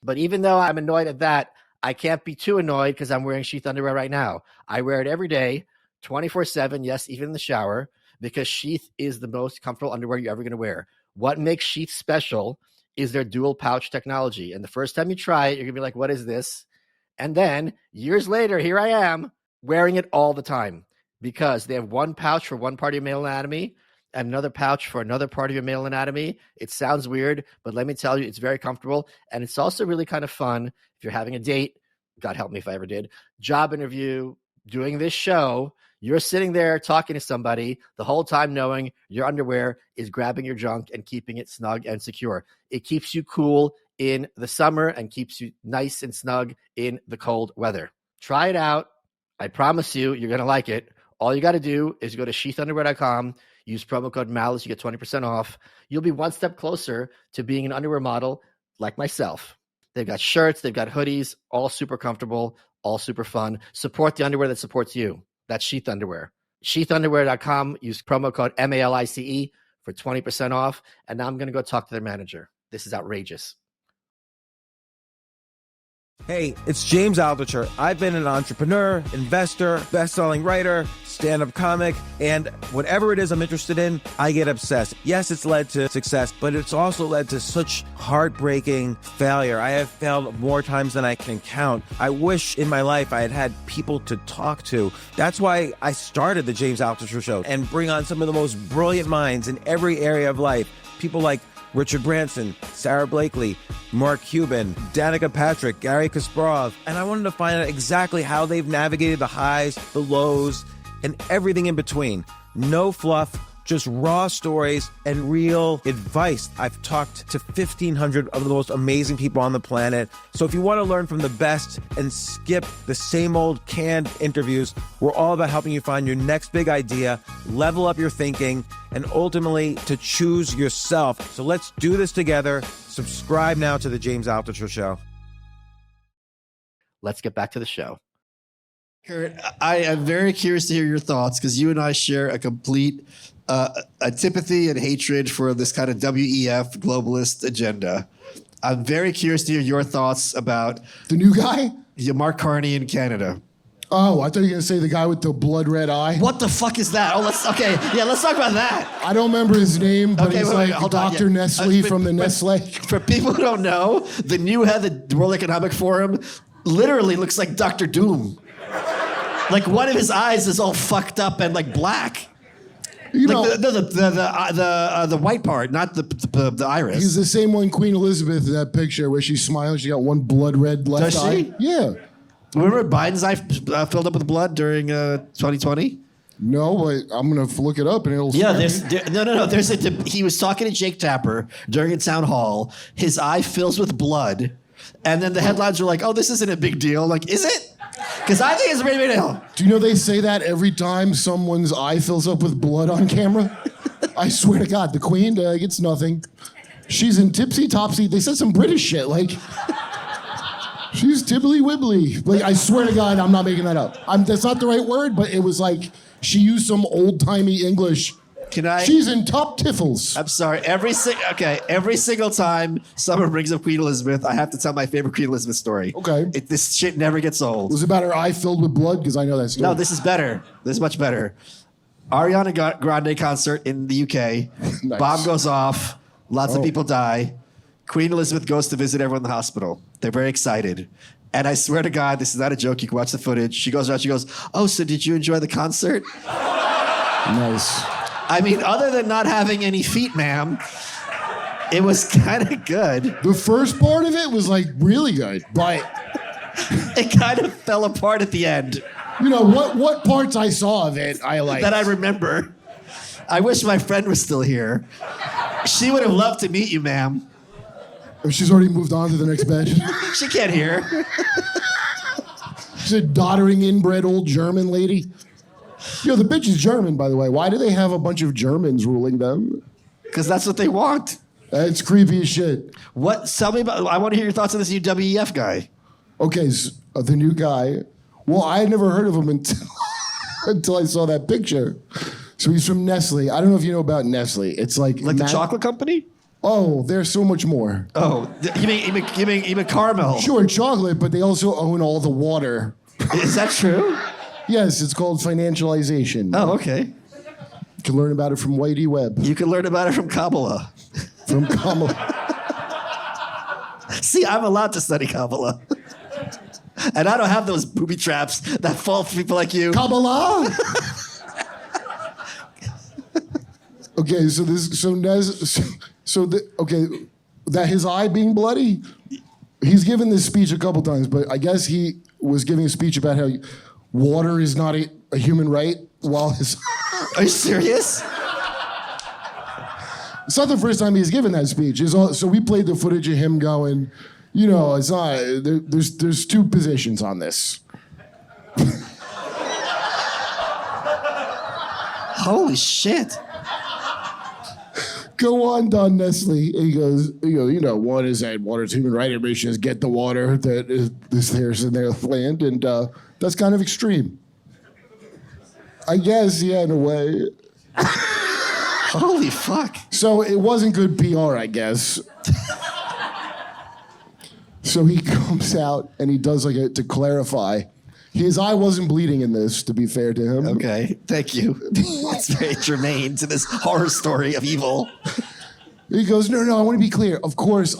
But even though I'm annoyed at that, I can't be too annoyed because I'm wearing sheath underwear right now. I wear it every day, 24/7, yes, even in the shower, because sheath is the most comfortable underwear you're ever going to wear. What makes sheath special is their dual pouch technology. And the first time you try it, you're going to be like, what is this? And then years later, here I am wearing it all the time because they have one pouch for one part of your male anatomy and another pouch for another part of your male anatomy. It sounds weird, but let me tell you, it's very comfortable. And it's also really kind of fun if you're having a date, God help me if I ever did, job interview, doing this show. You're sitting there talking to somebody the whole time knowing your underwear is grabbing your junk and keeping it snug and secure. It keeps you cool in the summer and keeps you nice and snug in the cold weather. Try it out. I promise you, you're going to like it. All you got to do is go to sheathunderwear.com, use promo code Malice, you get 20% off. You'll be one step closer to being an underwear model like myself. They've got shirts, they've got hoodies, all super comfortable, all super fun. Support the underwear that supports you. That's Sheath Underwear. Sheathunderwear.com. Use promo code MALICE for 20% off. And now I'm going to go talk to their manager. This is outrageous. Hey, it's James Altucher. I've been an entrepreneur, investor, best-selling writer, stand-up comic, and whatever it is I'm interested in, I get obsessed. Yes, it's led to success, but it's also led to such heartbreaking failure. I have failed more times than I can count. I wish in my life I had had people to talk to. That's why I started the James Altucher Show and bring on some of the most brilliant minds in every area of life. People like Richard Branson, Sarah Blakely, Mark Cuban, Danica Patrick, Gary Kasparov, and I wanted to find out exactly how they've navigated the highs, the lows, and everything in between. No fluff, just raw stories and real advice. I've talked to 1,500 of the most amazing people on the planet. So if you want to learn from the best and skip the same old canned interviews, we're all about helping you find your next big idea, level up your thinking, and ultimately to choose yourself. So let's do this together. Subscribe now to The James Altucher Show. Let's get back to the show. Kurt, I am very curious to hear your thoughts because you and I share a complete antipathy and hatred for this kind of WEF globalist agenda. I'm very curious to hear your thoughts about The new guy? Mark Carney in Canada. Oh, I thought you were going to say the guy with the blood red eye. What the fuck is that? Oh, let's talk about that. I don't remember his name, but Okay, he's wait, like hold on, Dr. yeah. Nestle But- from the but- Nestle. For people who don't know, the new head of the World Economic Forum literally looks like Dr. Doom. Like one of his eyes is all fucked up and like black. You know, Like the white part, not the iris. he's the same one Queen Elizabeth in that picture where she's smiling. She got one blood red left Does eye. she? Yeah. Remember Biden's eye filled up with blood during 2020? No, but I'm going to look it up and it'll Yeah, scare me. no. He was talking to Jake Tapper during a town hall. His eye fills with blood, and then the headlines were like, "Oh, this isn't a big deal." Like, is it? Because I think it's a pretty big deal. Do you know they say that every time someone's eye fills up with blood on camera? I swear to God, the Queen gets nothing. She's in tipsy topsy. They said some British shit like. She's tibbly wibbly. Like, I swear to God, I'm not making that up. That's not the right word, but it was like she used some old-timey English. Can I? She's in top tiffles. I'm sorry. Every single time someone brings up Queen Elizabeth, I have to tell my favorite Queen Elizabeth story. Okay. This shit never gets old. Was it about her eye filled with blood? Because I know that story. No, this is better. This is much better. Ariana Grande concert in the UK. Nice. Bomb goes off. Lots of people die. Queen Elizabeth goes to visit everyone in the hospital. They're very excited. And I swear to God, this is not a joke. You can watch the footage. She goes around, she goes, "Oh, so did you enjoy the concert?" Nice. I mean, other than not having any feet, ma'am, it was kind of good. The first part of it was like really good, but It kind of fell apart at the end you know what parts I saw of it I liked. that I remember. I wish my friend was still here. She would have loved to meet you, ma'am. She's already moved on to the next bed. She can't hear. She's a doddering inbred old German lady. Yo, the bitch is German, by the way. Why do they have a bunch of Germans ruling them? Because that's what they want. It's creepy as shit. What? Tell me about. I want to hear your thoughts on this new WEF guy. Okay, so, the new guy. Well, I had never heard of him until I saw that picture. So he's from Nestle. I don't know if you know about Nestle. It's like The chocolate company? Oh, there's so much more. Oh, you mean caramel? Sure, chocolate, but they also own all the water. Is that true? Yes, it's called Financialization. Oh, okay. You can learn about it from Whitey Webb. You can learn about it from Kabbalah. From Kamala. See, I'm allowed to study Kabbalah. And I don't have those booby traps that fall for people like you. Kabbalah? Okay, that his eye being bloody, he's given this speech a couple times, but I guess he was giving a speech about how water is not a human right while his... Are you serious? It's not the first time he's given that speech. So we played the footage of him going, you know, it's not, there's two positions on this. Holy shit. Go on, Don Nestle. He goes, you know, one is that water's human right. Everybody should just get the water that is theirs in their land, and that's kind of extreme. I guess, yeah, in a way. Holy fuck. So it wasn't good PR, I guess. So he comes out and he does to clarify. His eye wasn't bleeding in this, to be fair to him. Okay, thank you. That's very germane to this horror story of evil. He goes, no, I want to be clear. Of course,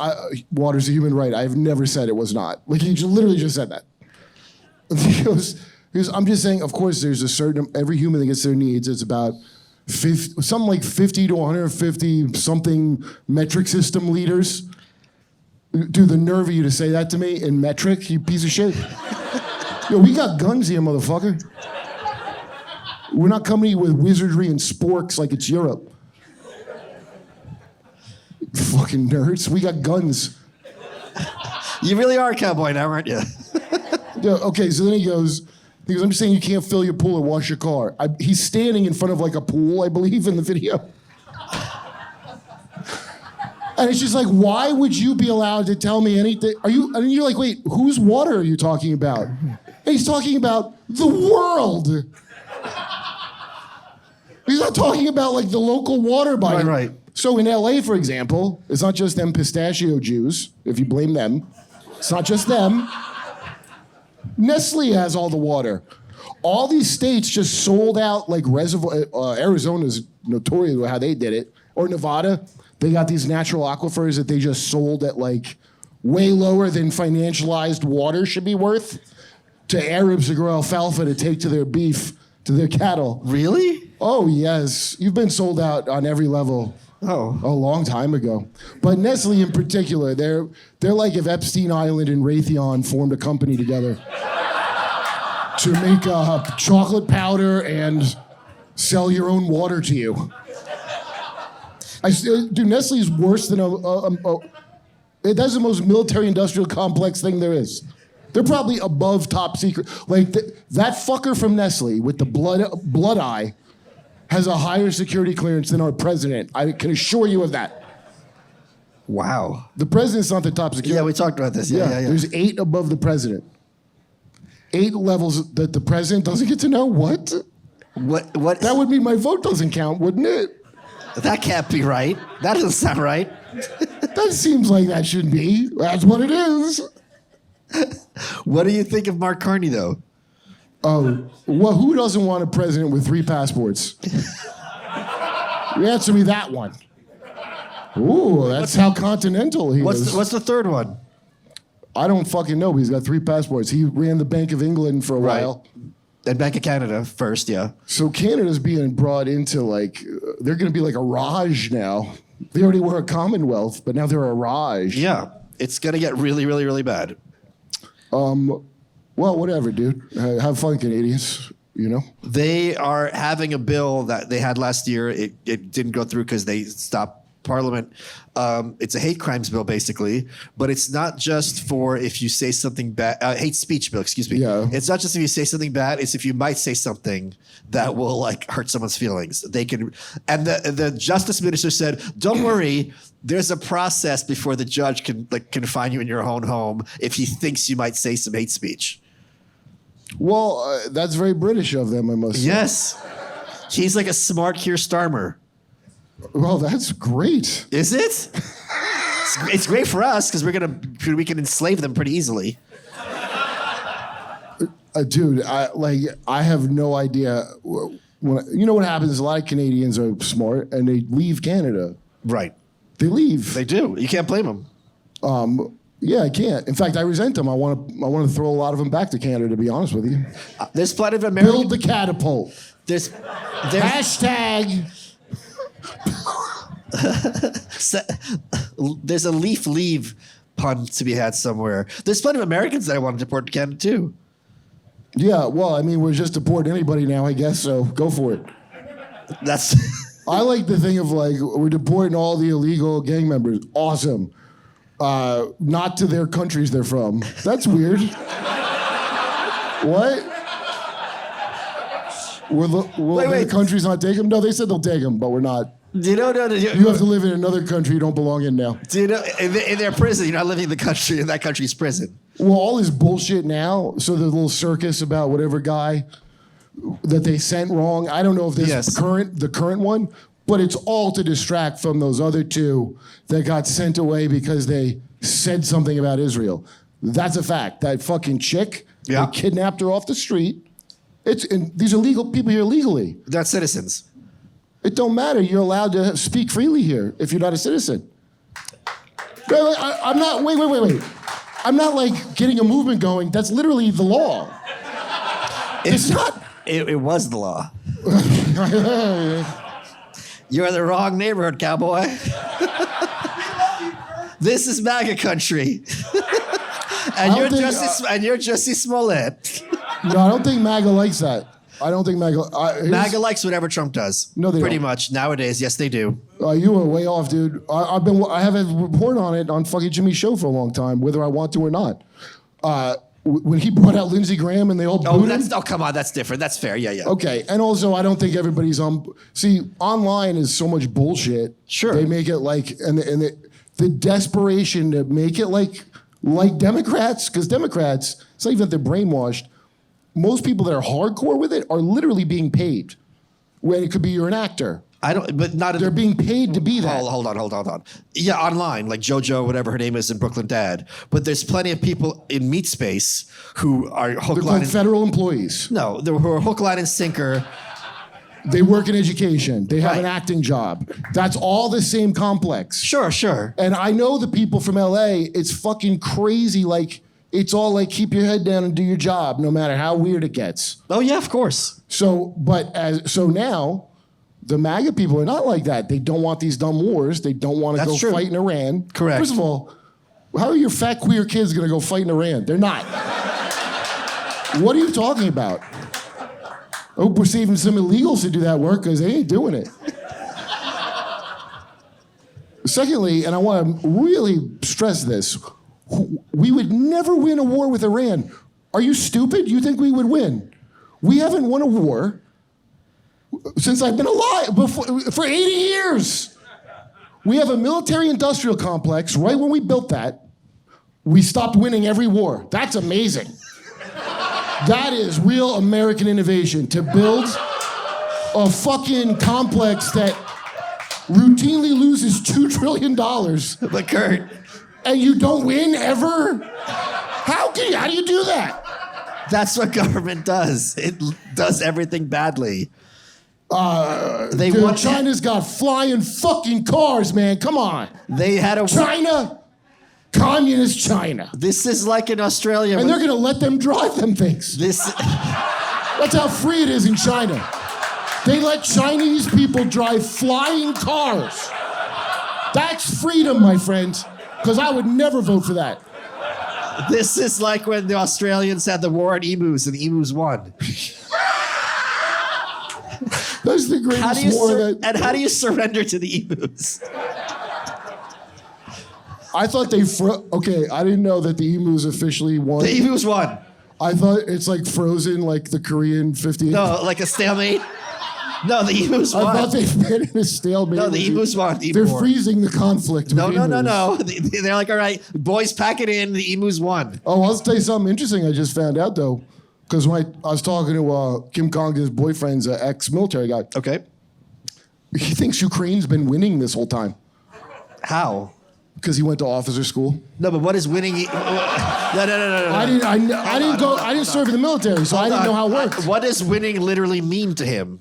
water's a human right. I've never said it was not. He literally just said that. He goes, I'm just saying, of course, there's a certain, every human that gets their needs, it's about 50 to 150 something metric system liters. Dude, the nerve of you to say that to me in metric, you piece of shit. Yo, we got guns here, motherfucker. We're not coming here with wizardry and sporks like it's Europe. Fucking nerds. We got guns. You really are a cowboy now, aren't you? Yeah, okay, so then he goes, I'm just saying you can't fill your pool or wash your car. He's standing in front of a pool, I believe, in the video. And it's just why would you be allowed to tell me anything? And you're like, wait, whose water are you talking about? And he's talking about the world. He's not talking about the local water body. Right. So in LA, for example, it's not just them pistachio Jews, if you blame them. It's not just them. Nestle has all the water. All these states just sold out reservoir. Arizona's notorious with how they did it. Or Nevada. They got these natural aquifers that they just sold at way lower than financialized water should be worth to Arabs to grow alfalfa to take to their beef, to their cattle. Really? Oh, yes. You've been sold out on every level. Oh. A long time ago. But Nestle in particular, they're like if Epstein Island and Raytheon formed a company together to make chocolate powder and sell your own water to you. Dude, Nestle is worse than that's the most military-industrial complex thing there is. They're probably above top secret. That fucker from Nestle with the blood eye has a higher security clearance than our president. I can assure you of that. Wow. The president's not the top security. Yeah, we talked about this. Yeah. There's 8 above the president. 8 levels that the president doesn't get to know. What? What? That would mean my vote doesn't count, wouldn't it? That can't be right. That doesn't sound right. That seems like that should be. That's what it is. What do you think of Mark Carney, though? Oh, well, who doesn't want a president with 3 passports? You answer me that one. Ooh, that's how continental he is. What's the third one? I don't fucking know, but he's got 3 passports. He ran the Bank of England for a while. And Bank of Canada first, yeah. So Canada's being brought into they're going to be like a Raj now. They already were a Commonwealth, but now they're a Raj. Yeah, it's going to get really, really, really bad. Well, whatever, dude. Have fun, Canadians. They are having a bill that they had last year. It didn't go through because they stopped Parliament. It's a hate crimes bill, basically, but it's not just for if you say something bad. Hate speech bill, excuse me. Yeah. It's not just if you say something bad. It's if you might say something that will hurt someone's feelings. They can, and the justice minister said, "Don't worry. There's a process before the judge can confine you in your own home if he thinks you might say some hate speech." Well, that's very British of them, I must say. Yes, he's like a smart Keir Starmer. Well, that's great. Is it? It's great for us because we can enslave them pretty easily. Dude, I have no idea. You know what happens? A lot of Canadians are smart and they leave Canada. Right. They leave. They do. You can't blame them. Yeah, I can't. In fact, I resent them. I want to throw a lot of them back to Canada, to be honest with you. There's plenty of Americans. Build the catapult. There's Hashtag. There's a leave pun to be had somewhere. There's plenty of Americans that I want to deport to Canada too. Yeah, well, I mean, we're just deporting anybody now, I guess, so go for it. That's. I like the thing of we're deporting all the illegal gang members. Awesome. Not to their countries they're from. That's weird. What? Will the countries not take them? No, they said they'll take them, but we're not. Do you know? You have to live in another country you don't belong in now. Do you know? In their prison, you're not living in the country. In that country's prison. Well, all this bullshit now. So the little circus about whatever guy that they sent wrong. I don't know if this is the current one, but it's all to distract from those other 2 that got sent away because they said something about Israel. That's a fact. That fucking chick, Yeah. they kidnapped her off the street. And these are legal people here legally. They're citizens. It don't matter. You're allowed to speak freely here if you're not a citizen. I'm not, wait. I'm not like getting a movement going. That's literally the law. It's not. It was the law. You're in the wrong neighborhood, cowboy. This is MAGA country. And you're Jussie Smollett. No, I don't think MAGA likes that. I don't think MAGA... MAGA likes whatever Trump does. No, they Pretty don't. much. Nowadays, yes, they do. You were way off, dude. I have a report on it on fucking Jimmy's show for a long time, whether I want to or not. When he brought out Lindsey Graham and they all booed him. Oh, come on, that's different. That's fair. Yeah. Okay, and also I don't think everybody's on. See, online is so much bullshit. Sure. They make it like, and the desperation to make it like Democrats, because Democrats, it's not even that they're brainwashed. Most people that are hardcore with it are literally being paid. When it could be you're an actor. They're being paid to be that. Hold on. Yeah, online, like JoJo, whatever her name is in Brooklyn Dad. But there's plenty of people in meat space who are hook, They're line, called federal employees. No, who are hook, line, and sinker. They work in education. They have Right. an acting job. That's all the same complex. Sure. And I know the people from LA, it's fucking crazy. Like, it's all like, keep your head down and do your job, no matter how weird it gets. Oh, yeah, of course. So now, the MAGA people are not like that. They don't want these dumb wars. They don't want to That's go true. fight in Iran. Correct. First of all, how are your fat queer kids going to go fight in Iran? They're not. What are you talking about? I hope we're saving some illegals to do that work because they ain't doing it. Secondly, and I want to really stress this, we would never win a war with Iran. Are you stupid? You think we would win? We haven't won a war since I've been alive, for 80 years. We have a military-industrial complex. Right when we built that, we stopped winning every war. That's amazing. That is real American innovation, to build a fucking complex that routinely loses $2 trillion. But Kurt, And you don't win ever? How do you do that? that's what government does. It does everything badly. China's got flying fucking cars, man. Come on. They had a China, communist China. This is like in Australia. And they're going to let them drive them things. This. That's how free it is in China. They let Chinese people drive flying cars. That's freedom, my friends. Because I would never vote for that. This is like when the Australians had the war on emus and the emus won. That's the greatest war And how do you surrender to the emus? I thought they okay, I didn't know that the emus officially won. The emus won. I thought it's like Frozen, like the Korean 58. No, like a stalemate. No, the emus won. I thought they've been in a stalemate. No, the emus won. They're freezing the conflict. No. They're They're like, all right, boys, pack it in. The emus won. Oh, I'll tell you something interesting I just found out, though. Because when I was talking to Kim Conga's boyfriend's ex-military guy. Okay. He thinks Ukraine's been winning this whole time. How? Because he went to officer school. No, but what is winning? No. I didn't serve in the military, so I didn't know how it worked. What does winning literally mean to him?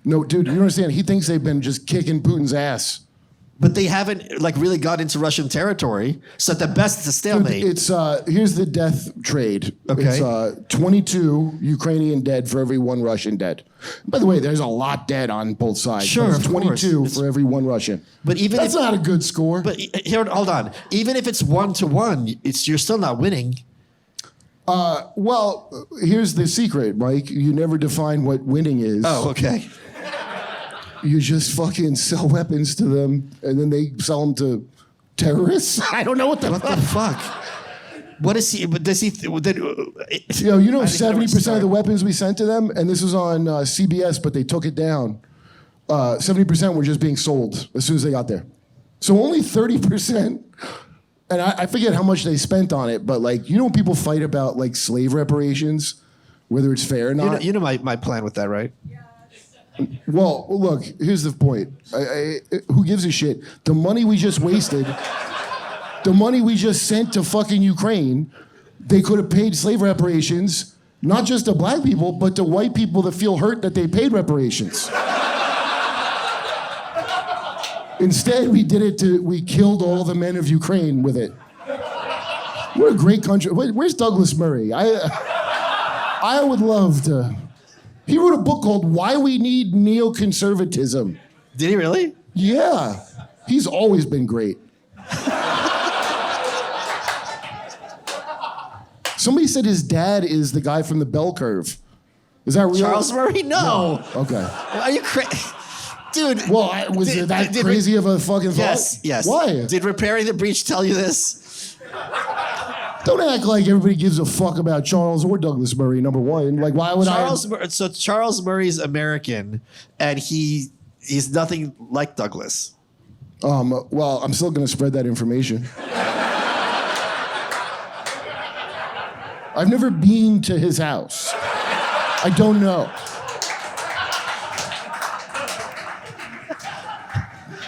No, dude, you don't understand. He thinks they've been just kicking Putin's ass. But they haven't like really got into Russian territory. So at the best, it's a stalemate. Dude, it's here's the death trade. Okay. It's 22 Ukrainian dead for every one Russian dead. By the way, there's a lot dead on both sides. Sure, There's of course. 22 for every one Russian. But even that's not a good score. But here, hold on. Even if it's 1-1, you're still not winning. Well, here's the secret, Mike. You never define what winning is. Oh, okay. You just fucking sell weapons to them, and then they sell them to terrorists. I don't know what the fuck. What is he? But does he? You know, 70% of the weapons we sent to them, and this was on CBS, but they took it down. 70% were just being sold as soon as they got there. So only 30%. And I forget how much they spent on it, but like, you know, when people fight about like slave reparations, whether it's fair or not. You know my plan with that, right? Well, look, here's the point. Who gives a shit? The money we just wasted The money we just sent to fucking Ukraine, they could have paid slave reparations, not just to black people, but to white people that feel hurt that they paid reparations. Instead, we killed all the men of Ukraine with it. What a great country. Where's Douglas Murray? I would love to. He wrote a book called Why We Need Neoconservatism. Did he really? Yeah. He's always been great. Somebody said his dad is the guy from the Bell Curve. Is that real? Charles Murray? No. Okay. Are you crazy? Dude. Well, was it that crazy of a fucking thought? Yes. Why? Did Repairing the Breach tell you this? Don't act like everybody gives a fuck about Charles or Douglas Murray, number one. Like, why would So Charles Murray's American, and he's nothing like Douglas. Well, I'm still going to spread that information. I've never been to his house. I don't know.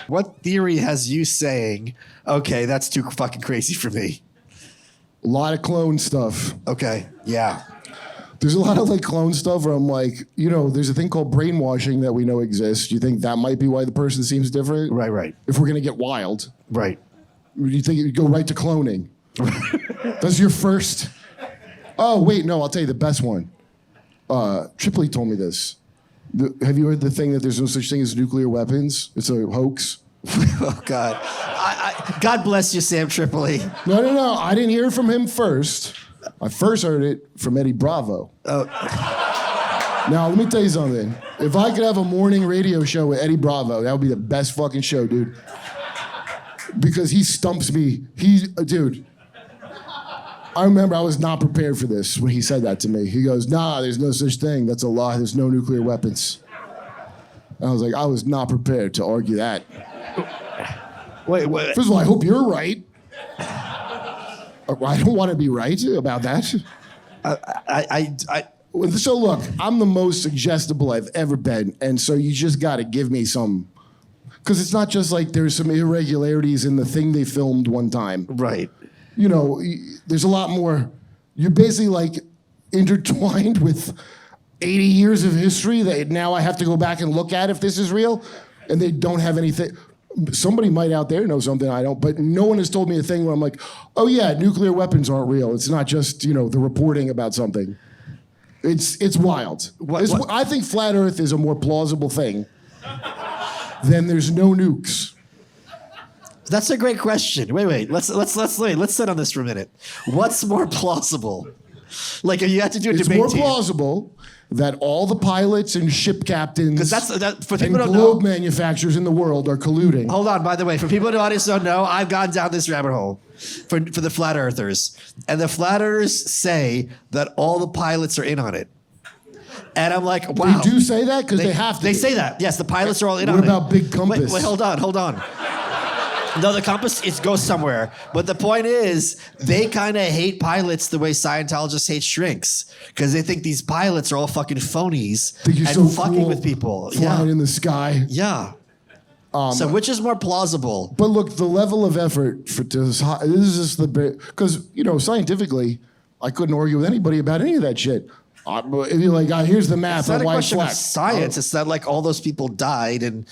What theory has you saying, okay, that's too fucking crazy for me? A lot of clone stuff. Okay, yeah. There's a lot of like clone stuff where I'm like, there's a thing called brainwashing that we know exists. You think that might be why the person seems different? Right. If we're going to get wild. Right. You think you'd go right to cloning? That's your first... Oh, wait, no, I'll tell you the best one. Tripoli told me this. Have you heard the thing that there's no such thing as nuclear weapons? It's a hoax. Oh, God. God bless you, Sam Tripoli. No. I didn't hear it from him first. I first heard it from Eddie Bravo. Oh. Now, let me tell you something. If I could have a morning radio show with Eddie Bravo, that would be the best fucking show, dude. Because he stumps me. Dude. I remember I was not prepared for this when he said that to me. He goes, nah, there's no such thing. That's a lie. There's no nuclear weapons. And I was like, I was not prepared to argue that. Wait. First of all, I hope you're right. I don't want to be right about that. So look, I'm the most suggestible I've ever been. And so you just got to give me some. Because it's not just like there's some irregularities in the thing they filmed one time. Right. There's a lot more. You're basically like intertwined with 80 years of history that now I have to go back and look at if this is real, and they don't have anything. Somebody might out there know something I don't, but no one has told me a thing where I'm like, oh yeah, nuclear weapons aren't real. It's not just, the reporting about something. It's wild. I think flat Earth is a more plausible thing than there's no nukes. That's a great question. Wait. Let's sit on this for a minute. What's more plausible? Like, if you had to do a debate, it's more plausible that all the pilots and ship captains for people and who don't globe know, manufacturers in the world are colluding. Hold on, by the way, for people in the audience who don't know, I've gone down this rabbit hole for the flat earthers. And the flat earthers say that all the pilots are in on it. And I'm like, wow. They do say that? Because they have to. They say that. Yes, the pilots are all in on it. What about Big Compass? Wait, hold on. No, the compass, it goes somewhere. But the point is, they kind of hate pilots the way Scientologists hate shrinks. Because they think these pilots are all fucking phonies and so fucking cool with people. Flying in the sky. Yeah. So which is more plausible? But look, the level of effort for this is just the bit. Because, scientifically, I couldn't argue with anybody about any of that shit. If you're like, here's the map It's not of a white question of flag. science. It's not like all those people died and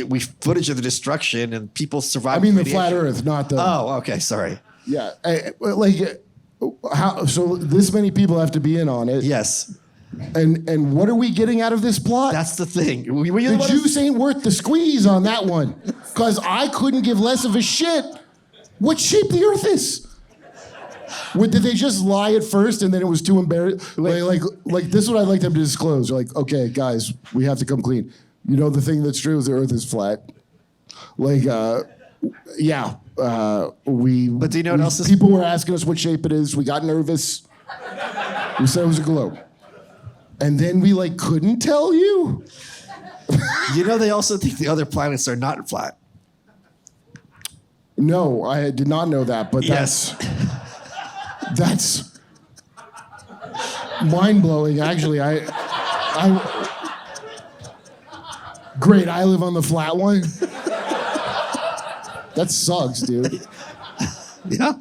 we footage of the destruction and people survived. I mean the flat Earth, not the. Oh, okay, sorry. Yeah, so this many people have to be in on it. Yes. And what are we getting out of this plot? That's the thing. The juice ain't worth the squeeze on that one, because I couldn't give less of a shit what shape the Earth is. Did they just lie at first and then it was too embarrassing? Like this is what I'd like them to disclose. They're like, okay, guys, we have to come clean. The thing that's true is the Earth is flat. But do you know what else is? People were asking us what shape it is. We got nervous. We said it was a globe. And then we couldn't tell you. They also think the other planets are not flat. No, I did not know that, but yes. That's mind-blowing, actually. Great, I live on the flat one? That sucks, dude. Yeah,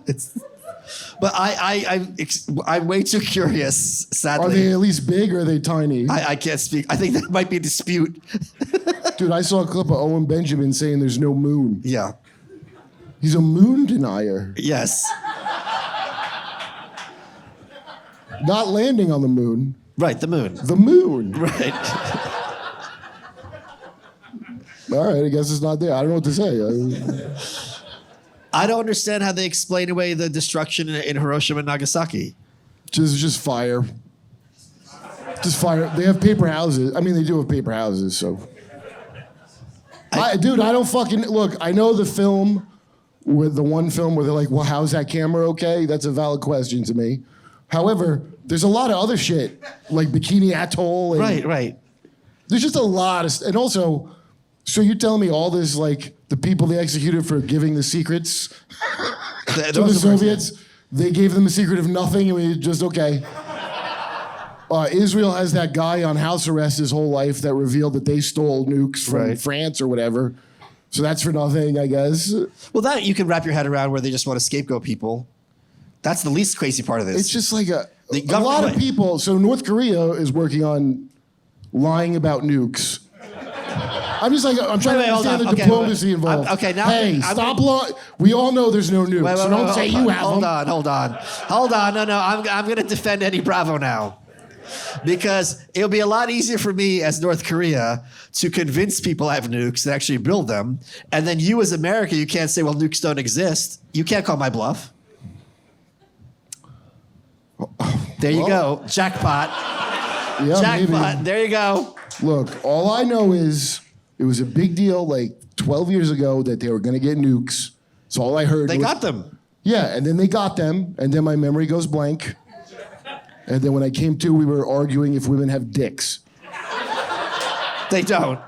but I'm way too curious, sadly. Are they at least big or are they tiny? I can't speak. I think that might be a dispute. Dude, I saw a clip of Owen Benjamin saying there's no moon. Yeah. He's a moon denier. Yes. Not landing on the moon. Right, the moon. The moon. Right. All right, I guess it's not there. I don't know what to say. I don't understand how they explain away the destruction in Hiroshima and Nagasaki. Just fire. Just fire. They have paper houses. I mean, they do have paper houses, so. Dude, I don't fucking... Look, I know the film, with the one film where they're like, well, how's that camera okay? That's a valid question to me. However, there's a lot of other shit, like Bikini Atoll. And Right. There's just a lot of... And also, so you're telling me all this, like, the people they executed for giving the secrets to the Soviets, they gave them the secret of nothing, and we just, okay. Israel has that guy on house arrest his whole life that revealed that they stole nukes from France or whatever. So that's for nothing, I guess. Well, that you can wrap your head around where they just want to scapegoat people. That's the least crazy part of this. It's just like a lot of people. So North Korea is working on lying about nukes. I'm just like, I'm trying to understand the diplomacy involved. Now. Hey, stop lying. We all know there's no nukes, so don't say you have them. Hold on. No, I'm going to defend Eddie Bravo now. Because it'll be a lot easier for me as North Korea to convince people I have nukes and actually build them. And then you as America, you can't say, well, nukes don't exist. You can't call my bluff. There you go. Jackpot. Yeah, Jackpot. Maybe. There you go. Look, all I know is it was a big deal like 12 years ago that they were going to get nukes. So all I heard They got them. Yeah, and then they got them, and then my memory goes blank. And then when I came to, we were arguing if women have dicks. They don't.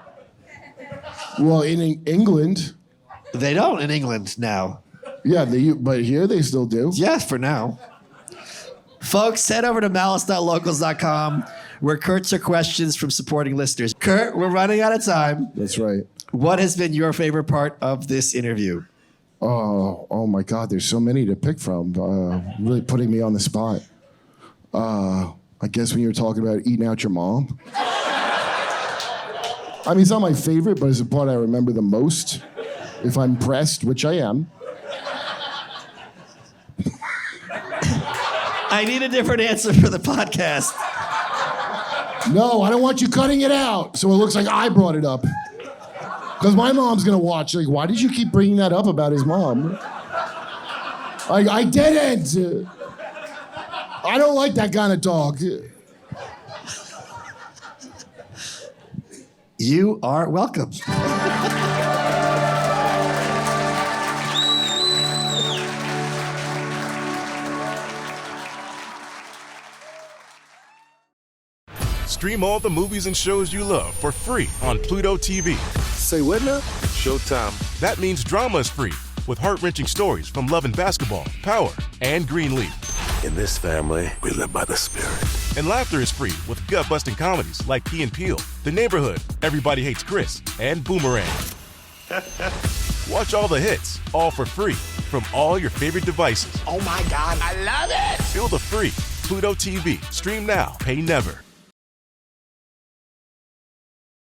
Well, in England. They don't in England now. Yeah, but here they still do. Yeah, for now. Folks, head over to malice.locals.com where Kurt took questions from supporting listeners. Kurt, we're running out of time. That's right. What has been your favorite part of this interview? Oh my God, there's so many to pick from. Really putting me on the spot. I guess when you were talking about eating out your mom. I mean, it's not my favorite, but it's the part I remember the most. If I'm pressed, which I am. I need a different answer for the podcast. No, I don't want you cutting it out so it looks like I brought it up. Because my mom's going to watch. Like, why did you keep bringing that up about his mom? I didn't. I don't like that kind of talk. You are welcome. Stream all the movies and shows you love for free on Pluto TV. Say what now? Showtime. That means drama is free with heart-wrenching stories from Love and Basketball, Power, and Greenleaf. In this family, we live by the Spirit. And laughter is free with gut-busting comedies like Key and Peele, The Neighborhood, Everybody Hates Chris, and Boomerang. Watch all the hits, all for free, from all your favorite devices. Oh my God, I love it! Feel the free Pluto TV. Stream now, pay never.